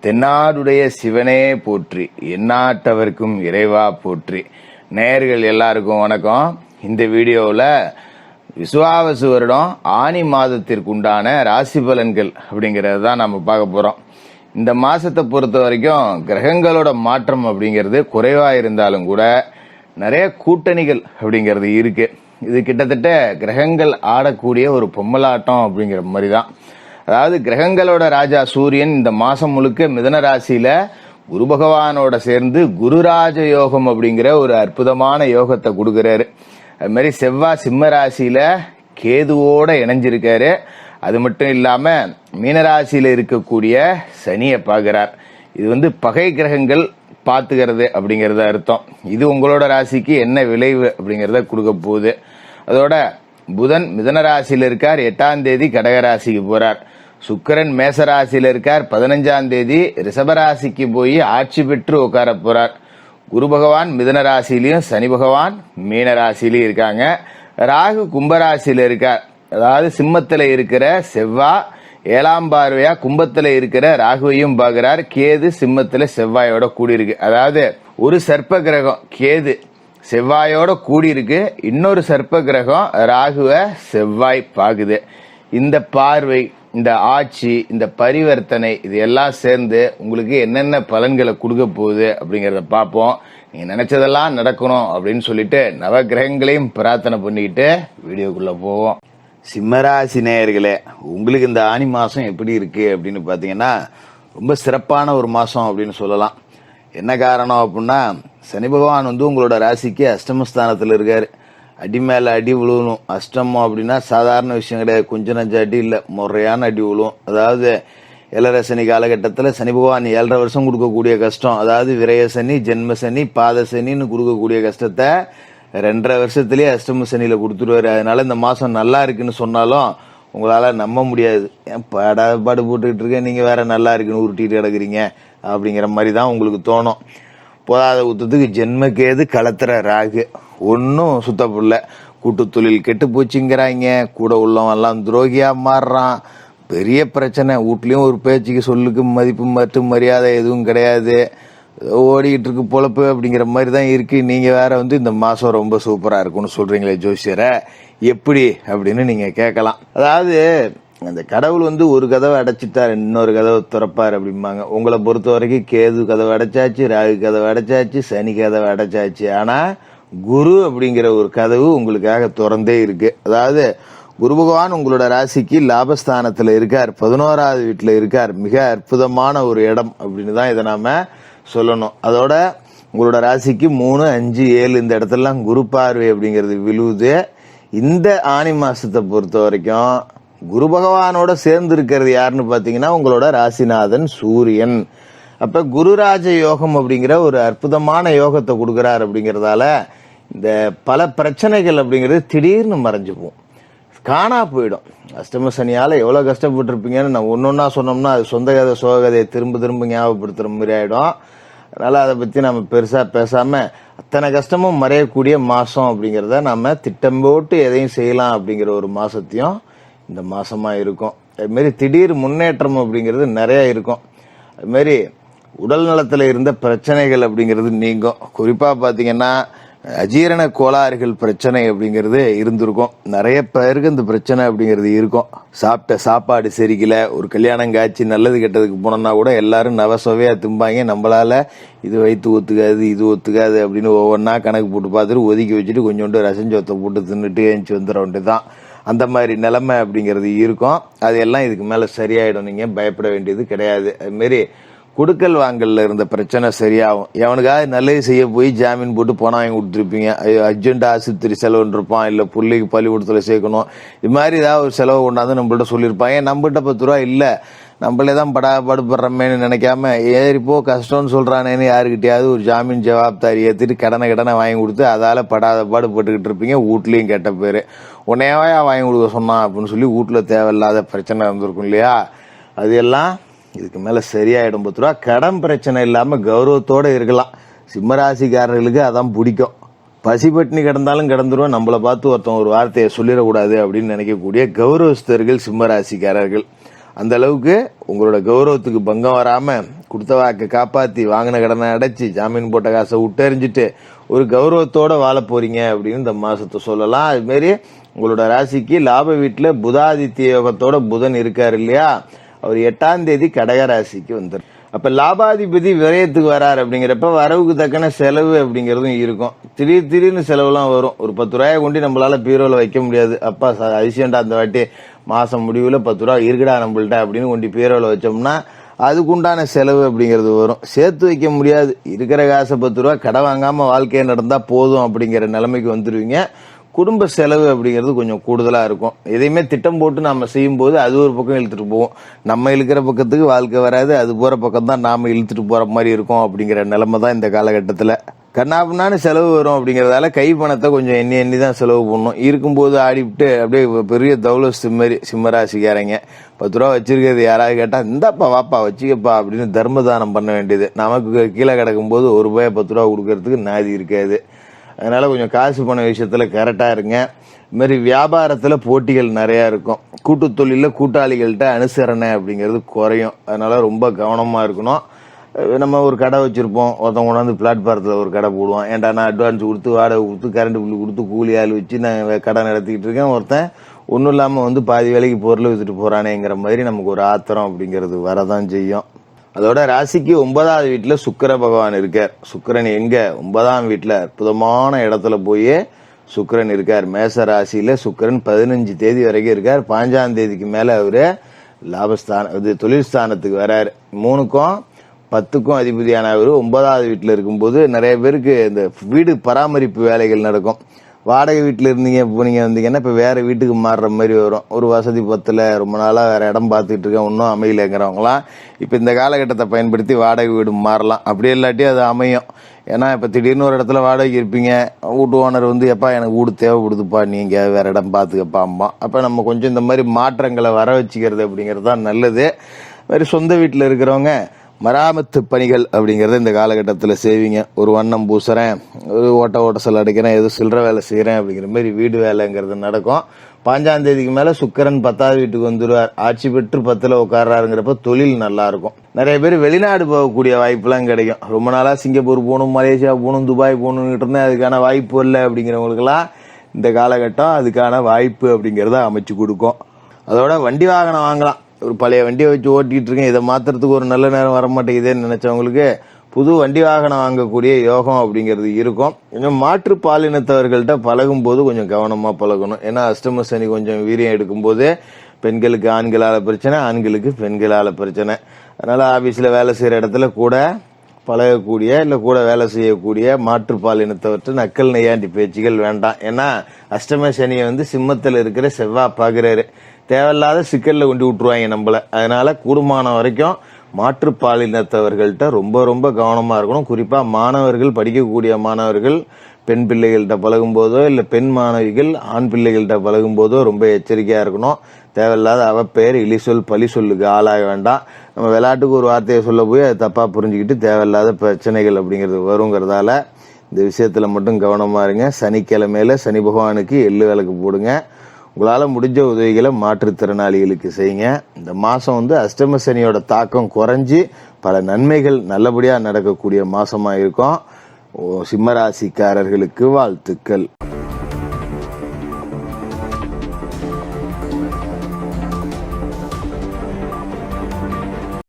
தென்னாடுடைய சிவனே போற்றி, எந்நாட்டவர்க்கும் இறைவா போற்றி. நேயர்கள் எல்லாருக்கும் வணக்கம். இந்த வீடியோவில் விசுவாவசு வருடம் ஆனி மாதத்திற்கு உண்டான ராசி பலன்கள் அப்படிங்கிறது தான் நம்ம பார்க்க போகிறோம். இந்த மாதத்தை பொறுத்த வரைக்கும் கிரகங்களோட மாற்றம் அப்படிங்கிறது குறைவாக இருந்தாலும் கூட நிறைய கூட்டணிகள் அப்படிங்கிறது இருக்கு. இது கிட்டத்தட்ட கிரகங்கள் ஆடக்கூடிய ஒரு பொம்மலாட்டம் அப்படிங்கிற மாதிரி தான். அதாவது கிரகங்களோட ராஜா சூரியன் இந்த மாசம் முழுக்க மிதன ராசியில குரு பகவானோட சேர்ந்து குருராஜ யோகம் அப்படிங்கிற ஒரு அற்புதமான யோகத்தை கொடுக்கிறாரு. அது மாதிரி செவ்வாய் சிம்ம ராசியில கேதுவோட இணைஞ்சிருக்காரு. அது மட்டும் இல்லாம மீனராசியில இருக்கக்கூடிய சனியை பார்க்கிறார். இது பகை கிரகங்கள் பார்த்துக்கிறது அப்படிங்கறத அர்த்தம். இது உங்களோட ராசிக்கு என்ன விளைவு அப்படிங்கறத கொடுக்க போகுது. அதோட புதன் மிதன ராசியில இருக்கார், 8ஆம் தேதி கடகராசிக்கு போறார். சுக்கிரன் மேசராசியில இருக்கார், 15ஆம் தேதி ரிஷபராசிக்கு போய் ஆட்சி பெற்று உட்கார போறார். குரு பகவான் மிதன ராசியிலையும் சனி பகவான் மீன ராசியிலையும் இருக்காங்க. ராகு கும்பராசியில இருக்கார். அதாவது சிம்மத்துல இருக்கிற செவ்வாய் 7ஆம் பார்வையா கும்பத்துல இருக்கிற ராகுவையும் பார்க்கிறார். கேது சிம்மத்துல செவ்வாயோட கூடி இருக்கு. அதாவது ஒரு சர்ப்ப கிரகம் கேது செவ்வாயோட கூடி இருக்கு, இன்னொரு சர்ப்ப கிரகம் ராகுவ செவ்வாய் பாக்குது. இந்த பார்வை, இந்த ஆட்சி, இந்த பரிவர்த்தனை, இது எல்லாம் சேர்ந்து உங்களுக்கு என்னென்ன பலன்களை கொடுக்க போகுது அப்படிங்கறத பார்ப்போம். நீங்க நினைச்சதெல்லாம் நடக்கணும் அப்படின்னு சொல்லிட்டு நவ கிரகங்களையும் பிரார்த்தனை பண்ணிக்கிட்டு வீடியோக்குள்ள போவோம். சிம்மராசி நேயர்களே, உங்களுக்கு இந்த ஆனி மாசம் எப்படி இருக்கு அப்படின்னு பாத்தீங்கன்னா ரொம்ப சிறப்பான ஒரு மாசம் அப்படின்னு சொல்லலாம். என்ன காரணம் அப்படின்னா சனி பகவான் உங்களோட ராசிக்கு அஷ்டமஸ்தானத்துல இருக்காரு. அடி மேல அடி விழுவணும். அஷ்டமம் அப்படின்னா சாதாரண விஷயம் கிடையாது, கொஞ்சம் நஞ்ச அடி இல்லை, முறையான அடி விழுவும். அதாவது ஏழரை சனி காலகட்டத்தில் சனி பகவான் 7.5 வருஷம் கொடுக்கக்கூடிய கஷ்டம், அதாவது விரய சனி, ஜென்ம சனி, பாத சனின்னு கொடுக்கக்கூடிய கஷ்டத்தை 2.5 வருஷத்துலயே அஷ்டம சனியில கொடுத்துருவாரு. அதனால இந்த மாசம் நல்லா இருக்குன்னு சொன்னாலும் உங்களால நம்ப முடியாது. ஏன் பாடு போட்டுக்கிட்டு இருக்கேன், நீங்க வேற நல்லா இருக்குன்னு உருட்டிட்டு கிடக்குறீங்க அப்படிங்கிற மாதிரி தான் உங்களுக்கு தோணும். போதாத உத்தத்துக்கு ஜென்மக்கேது களத்துற ராகு ஒன்னும் சுத்தப்படல. கூட்டு தொழில் கெட்டு போச்சுங்கிறாங்க, கூட உள்ளவன் எல்லாம் துரோகியா மாறுறான், பெரிய பிரச்சனை. வீட்லயும் ஒரு பேச்சுக்கு சொல்லுக்கு மதிப்பு மற்றும் மரியாதை எதுவும் கிடையாது, ஓடிக்கிட்டு இருக்கு பொழப்பு அப்படிங்கிற மாதிரி தான் இருக்கு. நீங்க வேற இந்த மாசம் ரொம்ப சூப்பரா இருக்கும்னு சொல்றீங்களே ஜோசியரை, எப்படி அப்படின்னு நீங்க கேட்கலாம். அதாவது அந்த கடவுள் ஒரு கதவை அடைச்சிட்டாரு, இன்னொரு கதவை திறப்பாரு அப்படிம்பாங்க. உங்களை பொறுத்த வரைக்கும் கேது கதவை அடைச்சாச்சு, ராகு கதவை அடைச்சாச்சு, சனி கதவை அடைச்சாச்சு. ஆனா குரு அப்படிங்கிற ஒரு கதவு உங்களுக்காக திறந்தே இருக்கு. அதாவது குரு பகவான் உங்களோட ராசிக்கு லாபஸ்தானத்துல இருக்கார், 11ஆவது வீட்டுல இருக்கார். மிக அற்புதமான ஒரு இடம் அப்படின்னு தான் இதை நாம சொல்லணும். அதோட உங்களோட ராசிக்கு 3, 5, 7 இந்த இடத்துலலாம் குரு பார்வை அப்படிங்கிறது விழுவுது. இந்த ஆனி மாசத்தை பொறுத்த வரைக்கும் குரு பகவானோட சேர்ந்து இருக்கிறது யாருன்னு பாத்தீங்கன்னா உங்களோட ராசிநாதன் சூரியன். அப்ப குருராஜ யோகம் அப்படிங்கிற ஒரு அற்புதமான யோகத்தை கொடுக்கிறார். அப்படிங்கறதால இந்த பல பிரச்சனைகள் அப்படிங்கிறது திடீர்னு மறைஞ்சு போகும், காணா போயிடும். அஷ்டம சனியால எவ்வளவு கஷ்டப்பட்டு இருப்பீங்கன்னு நான் ஒன்னொன்னா சொன்னோம்னா அது சொந்த கதை சோகதையை திரும்ப திரும்ப ஞாபகப்படுத்துற மாதிரி ஆயிடும். அதனால அதை பத்தி நம்ம பெருசா பேசாம அத்தனை கஷ்டமும் மறையக்கூடிய மாசம் அப்படிங்கிறத நம்ம திட்டம் போட்டு எதையும் செய்யலாம் அப்படிங்கிற ஒரு மாசத்தையும் இந்த மாசமா இருக்கும். அது மாதிரி திடீர் முன்னேற்றம் அப்படிங்கிறது நிறைய இருக்கும். அது மாதிரி உடல் நலத்துல இருந்த பிரச்சனைகள் அப்படிங்கிறது நீங்கும். குறிப்பா பாத்தீங்கன்னா அஜீரண கோளாறுகள் பிரச்சனை அப்படிங்கிறது இருந்திருக்கும். நிறைய பேருக்கு இந்த பிரச்சனை அப்படிங்கிறது இருக்கும். சாப்பிட்ட சாப்பாடு சரிக்கல, ஒரு கல்யாணம் காட்சி நல்லது கெட்டதுக்கு போனோம்னா கூட எல்லாரும் நவசவையா திம்பாங்க. நம்மளால இது வயிற்று ஒத்துக்காது, இது ஒத்துக்காது அப்படின்னு ஒவ்வொன்றா கணக்கு போட்டு பார்த்துட்டு ஒதுக்கி வச்சுட்டு கொஞ்சோண்டு ரசஞ்சோத்தை போட்டு தின்னுட்டு ஏஞ்சி வந்துட வேண்டியதுதான். அந்த மாதிரி நிலைமை அப்படிங்கிறது இருக்கும். அதெல்லாம் இதுக்கு மேல சரியாயிடும், நீங்க பயப்பட வேண்டியது கிடையாது. அது மாதிரி குடுக்கல் வாங்கல்ல இருந்த பிரச்சனை சரியாகும். எவனுக்காக நல்லது செய்ய போய் ஜாமீன் போட்டு பணம் வாங்கி கொடுத்துருப்பீங்க, அர்ஜென்ட் ஆஸ்பத்திரி செலவுன்னு இருப்பான், இல்ல பிள்ளைக்கு பள்ளிக்கூடத்துல சேர்க்கணும், இது மாதிரி ஏதாவது ஒரு செலவு கொண்டாந்து நம்மள்ட்ட சொல்லியிருப்பாங்க. நம்மகிட்ட 10 ரூபா இல்ல, நம்மளே தான் பாடுபடுறமேன்னு நினைக்காம ஏறிப்போ கஷ்டம்னு சொல்றானேன்னு யாருக்கிட்டையாவது ஒரு ஜாமீன் ஜவாப்தாரி ஏற்றிட்டு கடனை வாங்கி கொடுத்து அதால படாத பாடுபட்டுக்கிட்டு இருப்பீங்க. வீட்லயும் கெட்ட பேரு, உன்னையாவையா வாங்கி கொடுக்க சொன்னான் அப்படின்னு சொல்லி வீட்டுல தேவையில்லாத பிரச்சனை இருந்திருக்கும் இல்லையா. அது எல்லாம் இதுக்கு மேல சரியாயிடும். 10 ரூபா கடன் பிரச்சனை இல்லாம கௌரவத்தோட இருக்கலாம். சிம்மராசிக்காரர்களுக்கு அதான் பிடிக்கும். பசிபட்டினி கிடந்தாலும் கிடந்துருவோம், நம்மளை பார்த்து ஒருத்தன் ஒரு வார்த்தையை சொல்லிடக்கூடாது அப்படின்னு நினைக்கக்கூடிய கௌரவஸ்தர்கள் சிம்மராசிக்காரர்கள். அந்த அளவுக்கு உங்களோட கௌரவத்துக்கு பங்கம் வராம கொடுத்த வாக்கை காப்பாற்றி வாங்கின கடனை அடைச்சி ஜாமீன் போட்ட காசை விட்டெறிஞ்சிட்டு ஒரு கௌரவத்தோட வாழ போறீங்க அப்படின்னு இந்த மாசத்தை சொல்லலாம். அதுமாரி உங்களோட ராசிக்கு லாப வீட்டில் புதாதித்ய யோகத்தோட புதன் இருக்காரு இல்லையா, அவர் 8ஆம் தேதி கடக ராசிக்கு வந்துடும். அப்ப லாபாதிபதி விரயத்துக்கு வராரு அப்படிங்கிறப்ப வரவுக்கு தக்கன செலவு அப்படிங்கிறதும் இருக்கும். திடீர்னு செலவுலாம் வரும். ஒரு 10 ரூபாயை கொண்டு நம்மளால பீரோல வைக்க முடியாது. அப்பா அதிசயண்டா அந்த வாட்டி மாசம் முடிவுல 10 ரூபா இருக்குடா நம்மள்ட்ட அப்படின்னு கொண்டு பீரோல வச்சோம்னா அதுக்குண்டான செலவு அப்படிங்கிறது வரும். சேர்த்து வைக்க முடியாது. இருக்கிற காசை 10 ரூபா கடை வாங்காம வாழ்க்கையை நடந்தா போதும் அப்படிங்கிற நிலைமைக்கு வந்துருவீங்க. குடும்ப செலவு அப்படிங்கிறது கொஞ்சம் கூடுதலா இருக்கும். எதையுமே திட்டம் போட்டு நம்ம செய்யும் போது அது ஒரு பக்கம் இழுத்துட்டு போவோம். நம்ம இழுக்கிற பக்கத்துக்கு வாழ்க்கை வராது, அது போற பக்கம் தான் நாம இழுத்துட்டு போற மாதிரி இருக்கும் அப்படிங்கிற நிலைமை தான் இந்த காலகட்டத்துல. கண்ணாப்புனான்னு செலவு வரும் அப்படிங்கறதால கை பணத்தை கொஞ்சம் எண்ணி தான் செலவு பண்ணணும். இருக்கும்போது ஆடிவிட்டு அப்படியே பெரிய தௌலஸ் மாதிரி சிம்மராசிக்காரங்க 10 ரூபா வச்சிருக்கிறது யாராவது கேட்டா இந்தாப்பா வாப்பா வச்சுக்கப்பா அப்படின்னு தர்ம தானம் பண்ண வேண்டியது. நமக்கு கீழே கிடக்கும் போது ஒரு ரூபாய் 10 ரூபா கொடுக்கறதுக்கு நாதி இருக்காது. அதனால கொஞ்சம் காசு பண விஷயத்துல கரெக்டா இருங்க. இது மாதிரி வியாபாரத்துல போட்டிகள் நிறைய இருக்கும். கூட்டு தொழில கூட்டாளிகள்கிட்ட அனுசரணை அப்படிங்கிறது குறையும். அதனால ரொம்ப கவனமா இருக்கணும். நம்ம ஒரு கடை வச்சிருப்போம், ஒருத்தவங்க கொண்டாந்து பிளாட்பாரத்தில் ஒரு கடை போடுவான். ஏன்டா நான் அட்வான்ஸ் கொடுத்து வாடகை கொடுத்து கரண்ட் பில்லு கொடுத்து கூலி ஆள் வச்சு நான் கடை நடத்திக்கிட்டு இருக்கேன், ஒருத்தன் ஒன்றும் இல்லாமல் வந்து பாதி வேலைக்கு பொருள் வித்துட்டு போறானேங்கிற மாதிரி நமக்கு ஒரு ஆத்திரம் அப்படிங்கிறது வரதான் செய்யும். அதோட ராசிக்கு 9வது வீட்டுல சுக்கிர பகவான் இருக்கார். சுக்கிரன் எங்க 9ஆம் வீட்டுல அற்புதமான இடத்துல போய் சுக்கிரன் இருக்கார். மேச ராசியில சுக்கிரன் 15 தேதி வரைக்கும் இருக்கார். 5ஆம் தேதிக்கு மேல அவரு லாபஸ்தானம் இது தொழில் ஸ்தானத்துக்கு வராரு. 3க்கும் 10க்கும் அதிபதியான அவரு 9வது வீட்டுல இருக்கும்போது நிறைய பேருக்கு இந்த வீடு பராமரிப்பு வேலைகள் நடக்கும். வாடகை வீட்டுல இருந்தீங்க போனீங்க வந்தீங்கன்னா இப்ப வேற வீட்டுக்கு மாறுற மாதிரி வரும். ஒரு வசதி பத்துல ரொம்ப நாளா வேற இடம் பார்த்துட்டு இருக்கேன் ஒன்னும் அமையலைங்கிறவங்களாம் இப்ப இந்த காலகட்டத்தை பயன்படுத்தி வாடகை வீடு மாறலாம். அப்படி இல்லாட்டி அது அமையும். ஏன்னா இப்ப திடீர்னு ஒரு இடத்துல வாடகைக்கு இருப்பீங்க, வீட்டு ஓனர் வந்து எப்பா எனக்கு வீடு தேவைப்படுதுப்பா நீங்க வேற இடம் பார்த்துக்கப்பா அம்மா. அப்ப நம்ம கொஞ்சம் இந்த மாதிரி மாற்றங்களை வர வச்சுக்கிறது அப்படிங்கிறது தான் நல்லது. மாதிரி சொந்த வீட்டுல இருக்கிறவங்க மராமத்து பணிகள் அப்படிங்கறத இந்த காலகட்டத்தில் செய்வீங்க. ஒரு வண்ணம் பூசுறேன், ஒரு ஓட்ட செல் அடைக்கிறேன், ஏதோ சில்லற வேலை செய்யறேன் அப்படிங்கிற மாதிரி வீடு வேலைங்கிறது நடக்கும். 5ஆம் தேதிக்கு மேல சுக்கிரன் 10வது வீட்டுக்கு வந்துடுவார். ஆட்சி பெற்று 10ல உட்கார்றாருங்கிறப்ப தொழில் நல்லா இருக்கும். நிறைய பேர் வெளிநாடு போகக்கூடிய வாய்ப்புலாம் கிடைக்கும். ரொம்ப நாளா சிங்கப்பூர் போகணும், மலேசியா போகணும், துபாய் போகணும்னு இருந்தேன், அதுக்கான வாய்ப்பு இல்லை அப்படிங்கிறவங்களுக்கெல்லாம் இந்த காலகட்டம் அதுக்கான வாய்ப்பு அப்படிங்கறத அமைச்சு கொடுக்கும். அதோட வண்டி வாகனம் வாங்கலாம். ஒரு பழைய வண்டியை வச்சு ஓட்டிட்டு இருக்கேன், இதை மாத்துறதுக்கு ஒரு நல்ல நேரம் வரமாட்டேங்குதேன்னு நினைச்சவங்களுக்கு புது வண்டி வாகனம் வாங்கக்கூடிய யோகம் அப்படிங்கிறது இருக்கும். கொஞ்சம் மாற்று பாலினத்தவர்கள்ட்ட பழகும் போது கொஞ்சம் கவனமா பழகணும். ஏன்னா அஷ்டம சனி கொஞ்சம் வீரியம் எடுக்கும் போது பெண்களுக்கு ஆண்களால பிரச்சனை, ஆண்களுக்கு பெண்களால பிரச்சனை. அதனால ஆபீஸ்ல வேலை செய்யற இடத்துல கூட பழகக்கூடிய இல்ல கூட வேலை செய்யக்கூடிய மாற்று பாலினத்தவற்றை நக்கல் நெய்யாண்டி பேச்சுகள் வேண்டாம். ஏன்னா அஷ்டம சனியை வந்து சிம்மத்தில் இருக்கிற செவ்வாய் பாக்குறாரு. தேவையில்லாத சிக்கல்ல கொண்டு விட்டுருவாங்க நம்மள. அதனால கூடுமான வரைக்கும் மாற்று பாலினத்தவர்கள்ட்ட ரொம்ப ரொம்ப கவனமா இருக்கணும். குறிப்பா மாணவர்கள், படிக்கக்கூடிய மாணவர்கள் பெண் பிள்ளைகள்கிட்ட பழகும் போதோ இல்ல பெண் மாணவிகள் ஆண் பிள்ளைகள்கிட்ட பழகும் போதோ ரொம்ப எச்சரிக்கையா இருக்கணும். தேவையில்லாத அவப்பெயர், இழிசொல், பழி சொல்லுக்கு ஆளாக வேண்டாம். நம்ம விளையாட்டுக்கு ஒரு வார்த்தையை சொல்ல போய் அதை தப்பா புரிஞ்சுக்கிட்டு தேவையில்லாத பிரச்சனைகள் அப்படிங்கிறது வருங்கிறதால இந்த விஷயத்துல மட்டும் கவனமா இருங்க. சனிக்கிழமையில சனி பகவானுக்கு எள்ளு விளக்கு போடுங்க. உங்களால முடிஞ்ச உதவிகளை மாற்றுத்திறனாளிகளுக்கு செய்யுங்க. இந்த மாசம் வந்து அஷ்டம சனியோட தாக்கம் குறைஞ்சி பல நன்மைகள் நல்லபடியா நடக்கக்கூடிய மாசமா இருக்கும். சிம்மராசிக்காரர்களுக்கு வாழ்த்துக்கள்.